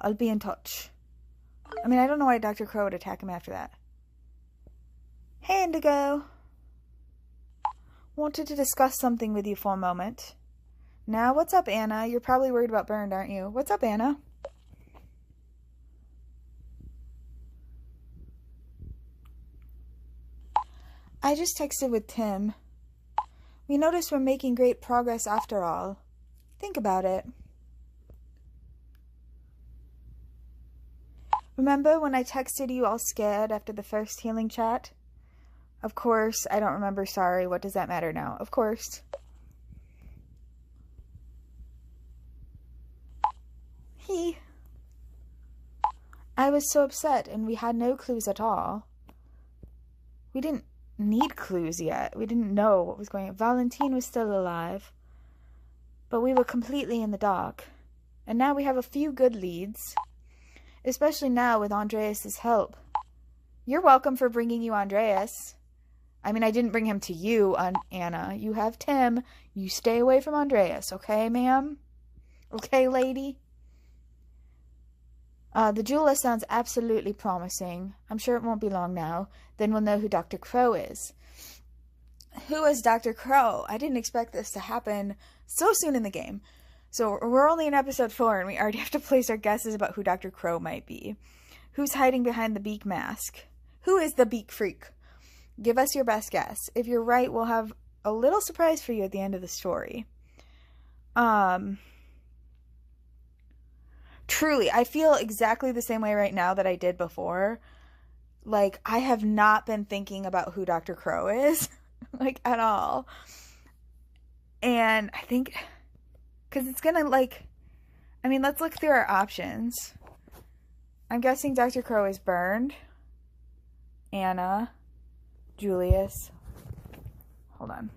I'll be in touch. I mean, I don't know why Dr. Crow would attack him after that. Hey, Indigo. Wanted to discuss something with you for a moment. Now, what's up, Anna? You're probably worried about Bernd, aren't you? What's up, Anna? I just texted with Tim. We noticed we're making great progress after all. Think about it. Remember when I texted you all scared after the first healing chat? Of course, I don't remember, sorry. What does that matter now? Of course. I was so upset, and we had no clues at all. We didn't need clues yet. We didn't know what was going on. Valentine was still alive, but we were completely in the dark. And now we have a few good leads, especially now with Andreas's help. You're welcome for bringing you Andreas. I mean, I didn't bring him to you, Anna. You have Tim. You stay away from Andreas, okay, ma'am? Okay, lady? The jewel list sounds absolutely promising. I'm sure it won't be long now. Then we'll know who Dr. Crow is. Who is Dr. Crow? I didn't expect this to happen so soon in the game. So we're only in episode 4 and we already have to place our guesses about who Dr. Crow might be. Who's hiding behind the beak mask? Who is the beak freak? Give us your best guess. If you're right, we'll have a little surprise for you at the end of the story. Truly, I feel exactly the same way right now that I did before. Like, I have not been thinking about who Dr. Crow is. Like, at all. And I think, because it's gonna, like, I mean, let's look through our options. I'm guessing Dr. Crow is Bernd, Anna, Julius. Hold on.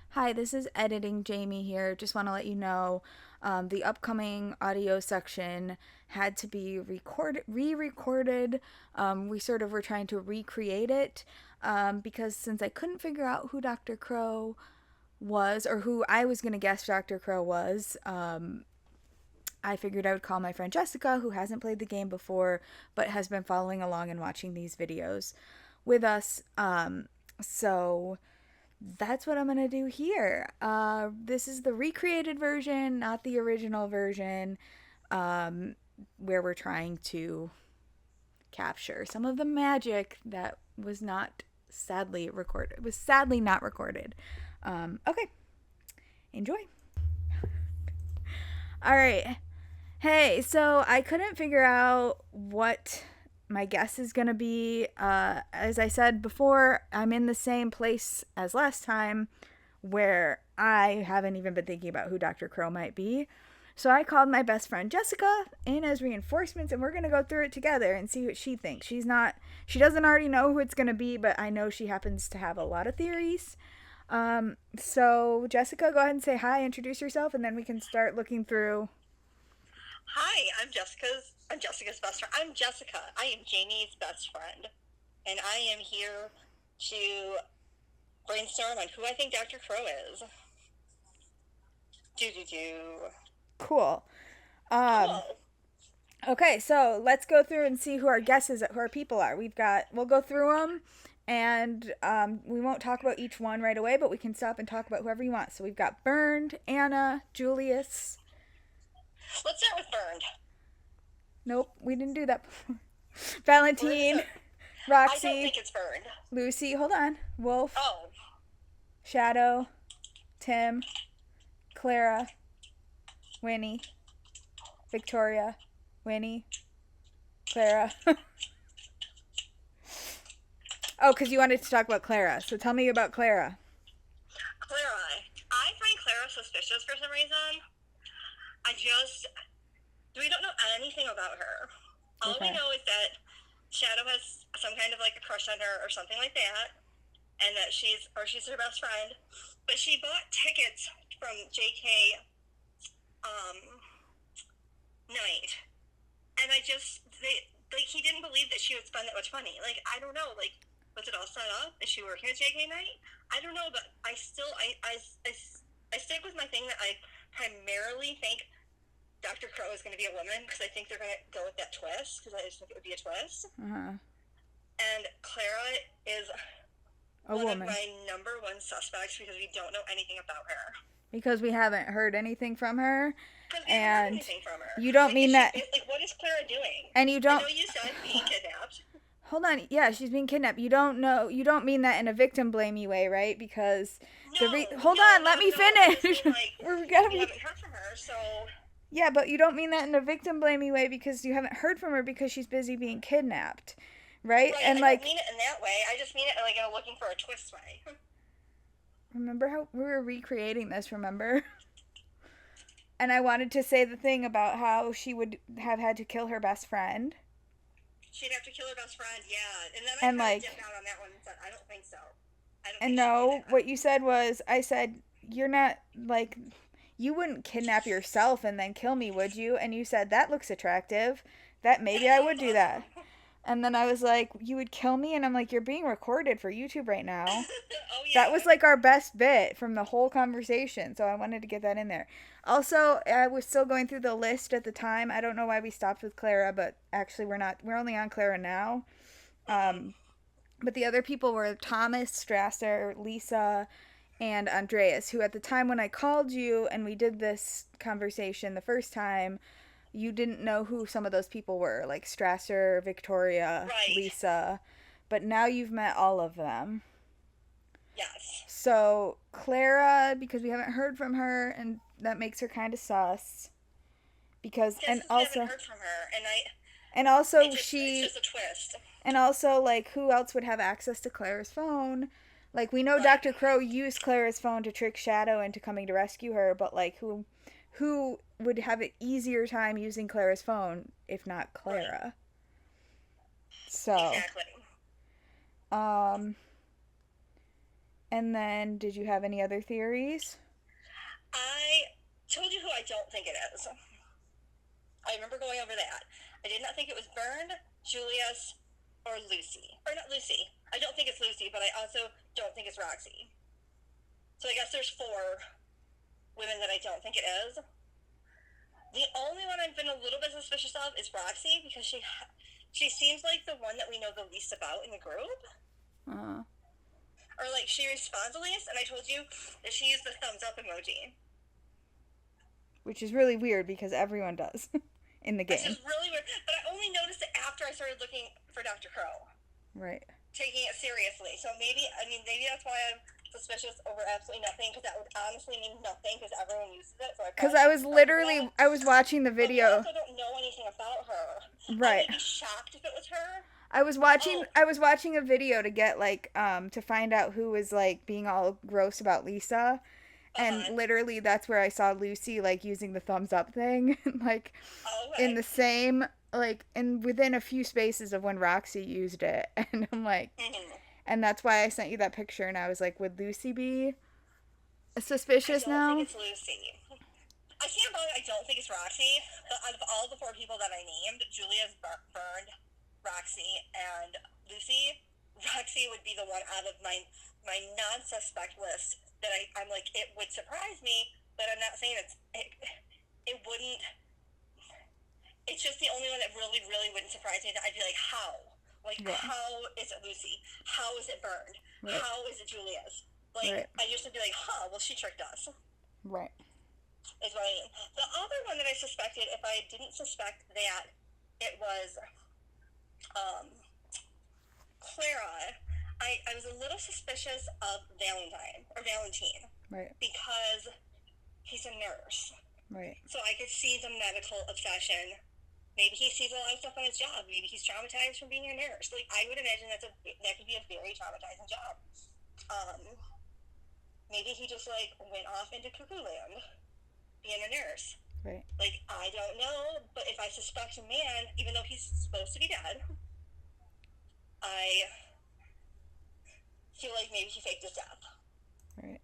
Hi, this is Editing Jamie here. Just want to let you know the upcoming audio section had to be re-recorded. We sort of were trying to recreate it because since I couldn't figure out who Dr. Crow was, or who I was going to guess Dr. Crow was, I figured I would call my friend Jessica, who hasn't played the game before, but has been following along and watching these videos with us. So that's what I'm going to do here. This is the recreated version, not the original version, where we're trying to capture some of the magic that was not sadly recorded. It was sadly not recorded. Okay. Enjoy. All right. Hey, so I couldn't figure out what my guess is going to be. As I said before, I'm in the same place as last time where I haven't even been thinking about who Dr. Crow might be. So I called my best friend Jessica in as reinforcements, and we're going to go through it together and see what she thinks. She doesn't already know who it's going to be, but I know she happens to have a lot of theories. So Jessica, go ahead and say hi, introduce yourself, and then we can start looking through. Hi, I'm Jessica's best friend. I'm Jessica. I am Jamie's best friend. And I am here to brainstorm on who I think Dr. Crow is. Cool. Cool. Okay, so let's go through and see who our guesses, who our people are. We'll go through them, and we won't talk about each one right away, but we can stop and talk about whoever you want. So we've got Bernd, Anna, Julius. Let's start with Bernd. Nope, we didn't do that before. Valentine, Roxy. I don't think it's Bernd. Lucy, hold on. Wolf. Oh. Shadow, Tim, Clara, Winnie, Victoria, Winnie, Clara. Oh, because you wanted to talk about Clara. So tell me about Clara. Clara. I find Clara suspicious for some reason. We don't know anything about her. All we know is that Shadow has some kind of like a crush on her or something like that, and that she's her best friend. But she bought tickets from JK night, and he didn't believe that she would spend that much money. Like, I don't know, like, was it all set up? Is she working at JK night? I don't know, but I still stick with my thing that I primarily think Dr. Crow is going to be a woman, because I think they're going to go with that twist, because I just think it would be a twist. Uh-huh. And Clara is one of my number one suspects, because we don't know anything about her. Because we haven't heard anything from her. Because we haven't heard anything from her. You don't mean that. Like, what is Clara doing? And you don't. I know you said being kidnapped. Hold on. Yeah, she's being kidnapped. You don't mean that in a victim blamey way, right? Because let me finish. Like, we haven't heard from her, so. Yeah, but you don't mean that in a victim blamey way because you haven't heard from her because she's busy being kidnapped, right? And I don't mean it in that way. I just mean it like in a looking for a twist way. Remember how we were recreating this? Remember? And I wanted to say the thing about how she would have had to kill her best friend. She'd have to kill her best friend, yeah. And then I dipped out on that one and said, I don't think so. And no, what you said was, I said, you're not, like, you wouldn't kidnap yourself and then kill me, would you? And you said, that looks attractive. That maybe I would do that. And then I was like, you would kill me? And I'm like, you're being recorded for YouTube right now. Oh, yeah. That was like our best bit from the whole conversation. So I wanted to get that in there. Also, I was still going through the list at the time. I don't know why we stopped with Clara, but actually we're only on Clara now. But the other people were Thomas, Strasser, Lisa, and Andreas, who at the time when I called you and we did this conversation the first time, you didn't know who some of those people were, like Strasser, Victoria, Right. Lisa. But now you've met all of them. Yes. So Clara, because we haven't heard from her, and that makes her kind of sus. Because Yes, and we also haven't heard from her, and also it's just a twist. And also, like, who else would have access to Clara's phone? Like, we know Right. Dr. Crow used Clara's phone to trick Shadow into coming to rescue her, but, like, who would have an easier time using Clara's phone if not Clara? Right. So, Exactly. and then, did you have any other theories? I told you who I don't think it is. I remember going over that. I did not think it was Bernd, Julius, or Lucy. Or not Lucy. I don't think it's Lucy, but I also don't think it's Roxy. So I guess there's 4 women that I don't think it is. The only one I've been a little bit suspicious of is Roxy, because she seems like the one that we know the least about in the group. Or, like, she responds the least, and I told you that she used the thumbs up emoji. Which is really weird, because everyone does in the game. Which is really weird, but I only noticed it after I started looking for Dr. Crow. Right. Taking it seriously. So maybe that's why I'm suspicious over absolutely nothing, because that would honestly mean nothing, because everyone uses it. Because I was watching the video. I also don't know anything about her. Right. I would be shocked if it was her. I was watching a video to get, like, to find out who was, like, being all gross about Lisa. And literally that's where I saw Lucy, like, using the thumbs up thing. Like, in the same, like, within a few spaces of when Roxy used it. And I'm like, and that's why I sent you that picture. And I was like, would Lucy be suspicious now? I don't think it's Lucy. I can't believe I don't think it's Roxy. But out of all the 4 people that I named, Julia's Bernd, Roxy, and Lucy, Roxy would be the one out of my non-suspect list that I'm like, it would surprise me, but I'm not saying it wouldn't. It's just the only one that really, really wouldn't surprise me, that I'd be like, how? Like, how is it Lucy? How is it Bernd? Right. How is it Julia's? Like, I used to be like, well, she tricked us. Right. Is what I mean. The other one that I suspected, if I didn't suspect that it was Clara, I was a little suspicious of Valentine. Right. Because he's a nurse. Right. So I could see the medical obsession. Maybe he sees a lot of stuff on his job. Maybe he's traumatized from being a nurse. Like, I would imagine that could be a very traumatizing job. Maybe he just, like, went off into cuckoo land being a nurse. Right. Like, I don't know, but if I suspect a man, even though he's supposed to be dead, I feel like maybe he faked his death. Right.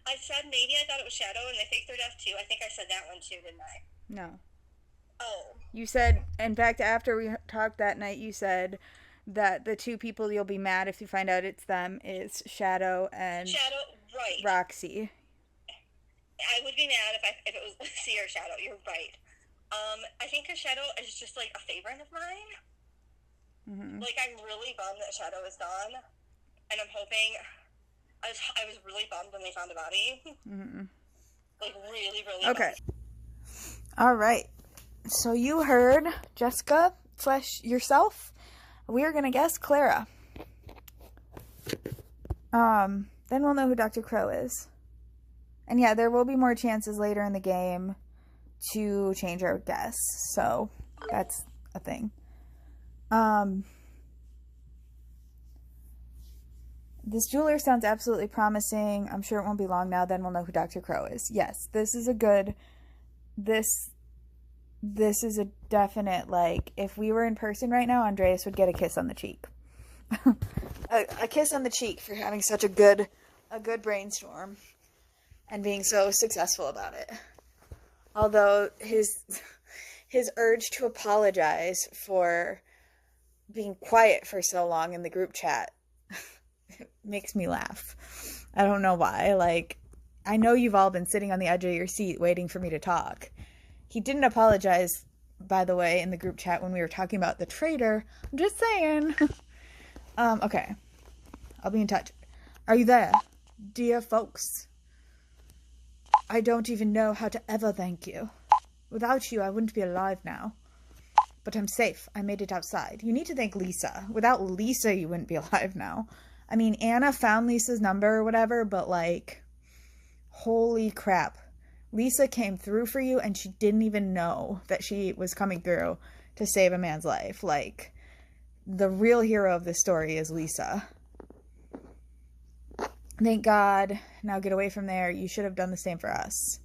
I said maybe I thought it was Shadow and they faked their death too. I think I said that one too, didn't I? No. Oh. You said, in fact, after we talked that night, you said that the 2 people you'll be mad if you find out it's them is Shadow and right. Roxy. I would be mad if it was Lucy or Shadow. You're right. I think because Shadow is just, like, a favorite of mine. Mm-hmm. Like, I'm really bummed that Shadow is gone. And I'm hoping... I was really bummed when they found the body. Mm-hmm. Like, really, really okay. bummed. All right. So you heard Jessica / yourself. We are going to guess Clara. Then we'll know who Dr. Crow is. And yeah, there will be more chances later in the game to change our guess. So that's a thing. This jeweler sounds absolutely promising. I'm sure it won't be long now. Then we'll know who Dr. Crow is. Yes, this is a good... This is a definite, like, if we were in person right now, Andreas would get a kiss on the cheek. a kiss on the cheek for having such a good brainstorm and being so successful about it. Although his urge to apologize for being quiet for so long in the group chat makes me laugh. I don't know why. Like, I know you've all been sitting on the edge of your seat waiting for me to talk. He didn't apologize, by the way, in the group chat when we were talking about the traitor. I'm just saying. Okay. I'll be in touch. Are you there? Dear folks, I don't even know how to ever thank you. Without you, I wouldn't be alive now. But I'm safe. I made it outside. You need to thank Lisa. Without Lisa, you wouldn't be alive now. I mean, Anna found Lisa's number or whatever, but like, holy crap. Lisa came through for you and she didn't even know that she was coming through to save a man's life. Like, the real hero of this story is Lisa. Thank God. Now get away from there. You should have done the same for us.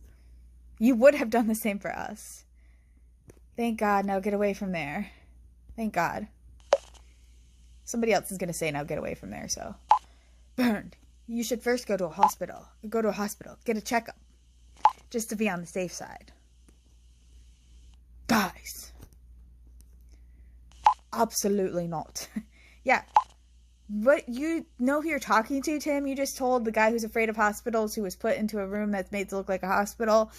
You would have done the same for us. Thank God. Now get away from there. Thank God. Somebody else is going to say now get away from there, so. Bernd, you should first go to a hospital. Go to a hospital. Get a checkup. Just to be on the safe side. Guys. Absolutely not. Yeah. But you know who you're talking to, Tim? You just told the guy who's afraid of hospitals, who was put into a room that's made to look like a hospital,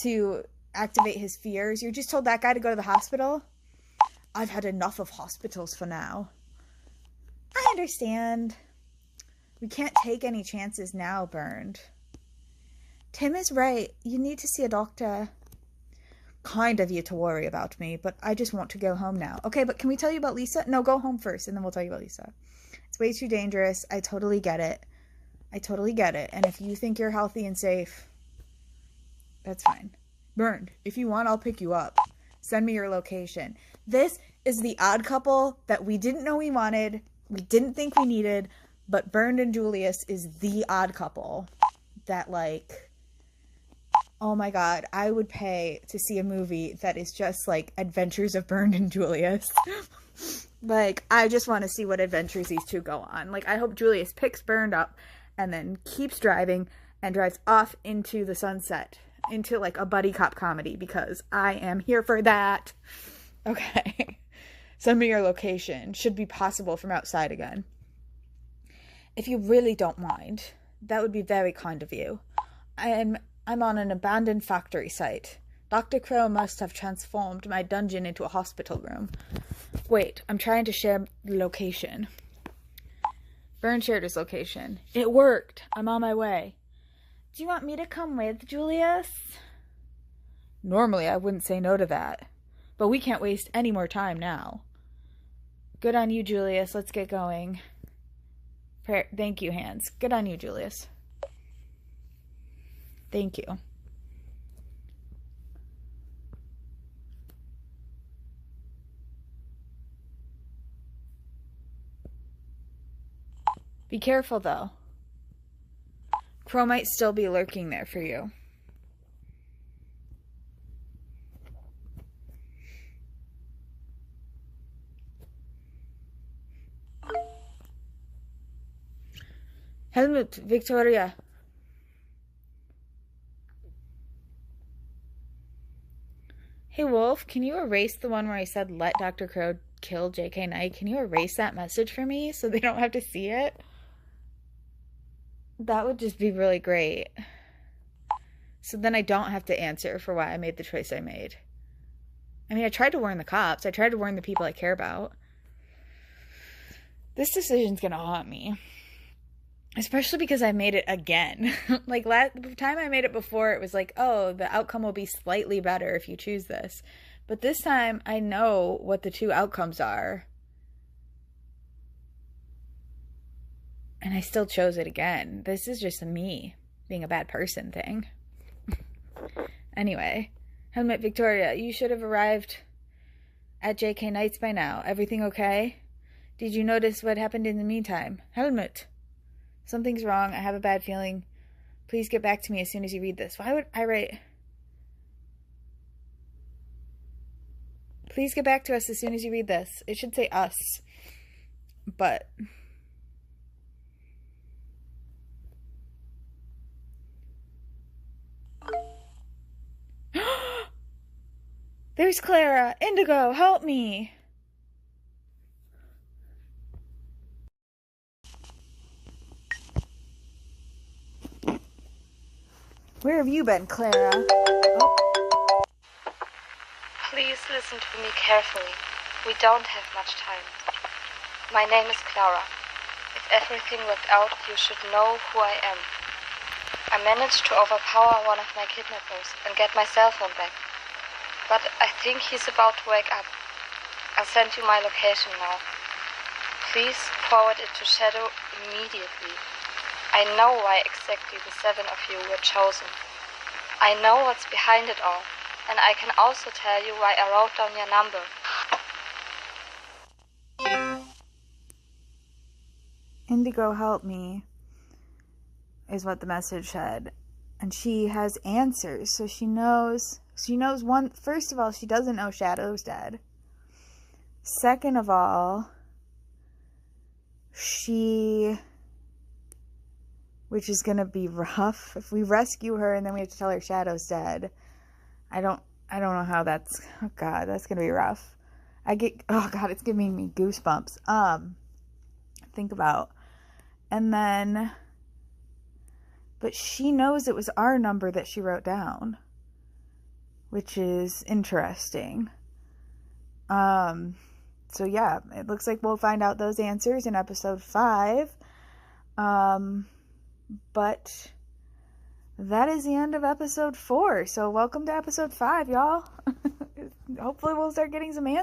to activate his fears. You just told that guy to go to the hospital? I've had enough of hospitals for now. I understand. We can't take any chances now, Bernd. Tim is right. You need to see a doctor. Kind of you to worry about me, but I just want to go home now. Okay, but can we tell you about Lisa? No, go home first, and then we'll tell you about Lisa. It's way too dangerous. I totally get it. I totally get it. And if you think you're healthy and safe, that's fine. Bernd, if you want, I'll pick you up. Send me your location. This is the odd couple that we didn't know we wanted, we didn't think we needed, but Bernd and Julius is the odd couple that, like, oh my God, I would pay to see a movie that is just like Adventures of Bernd and Julius. Like, I just want to see what adventures these two go on. Like, I hope Julius picks Bernd up and then keeps driving and drives off into the sunset, into like a buddy cop comedy, because I am here for that. Okay. Send me your location. Should be possible from outside again. If you really don't mind, that would be very kind of you. I'm on an abandoned factory site. Dr. Crow must have transformed my dungeon into a hospital room. Wait, I'm trying to share the location. Bernd shared his location. It worked. I'm on my way. Do you want me to come with, Julius? Normally, I wouldn't say no to that. But we can't waste any more time now. Good on you, Julius. Let's get going. Thank you, Hans. Good on you, Julius. Thank you. Be careful, though. Crow might still be lurking there for you. Helmut, Victoria. Hey, Wolf, can you erase the one where I said let Dr. Crow kill J.K. Knight? Can you erase that message for me so they don't have to see it? That would just be really great. So then I don't have to answer for why I made the choice I made. I mean, I tried to warn the cops. I tried to warn the people I care about. This decision's gonna haunt me. Especially because I made it again. Like, the time I made it before, it was like, oh, the outcome will be slightly better if you choose this. But this time, I know what the two outcomes are. And I still chose it again. This is just a me being a bad person thing. Anyway, Helmut, Victoria, you should have arrived at J.K. Knight's by now. Everything okay? Did you notice what happened in the meantime? Helmut, something's wrong. I have a bad feeling. Please get back to me as soon as you read this. Why would I write? Please get back to us as soon as you read this. It should say us. But there's Clara. Indigo, help me. Where have you been, Clara? Oh. Please listen to me carefully. We don't have much time. My name is Clara. If everything worked out, you should know who I am. I managed to overpower one of my kidnappers and get my cell phone back. But I think he's about to wake up. I'll send you my location now. Please forward it to Shadow immediately. I know why exactly the 7 of you were chosen. I know what's behind it all, and I can also tell you why I wrote down your number. Indigo, help me, is what the message said. And she has answers, so she knows one. First of all, she doesn't know Shadow's dead. Second of all, which is gonna be rough if we rescue her and then we have to tell her Shadow's dead. I don't know how that's, oh god, that's gonna be rough. It's giving me goosebumps. Think about. And then, but she knows it was our number that she wrote down, which is interesting. So yeah, it looks like we'll find out those answers in episode 5. But that is the end of episode 4. So welcome to episode 5, y'all. Hopefully we'll start getting some answers.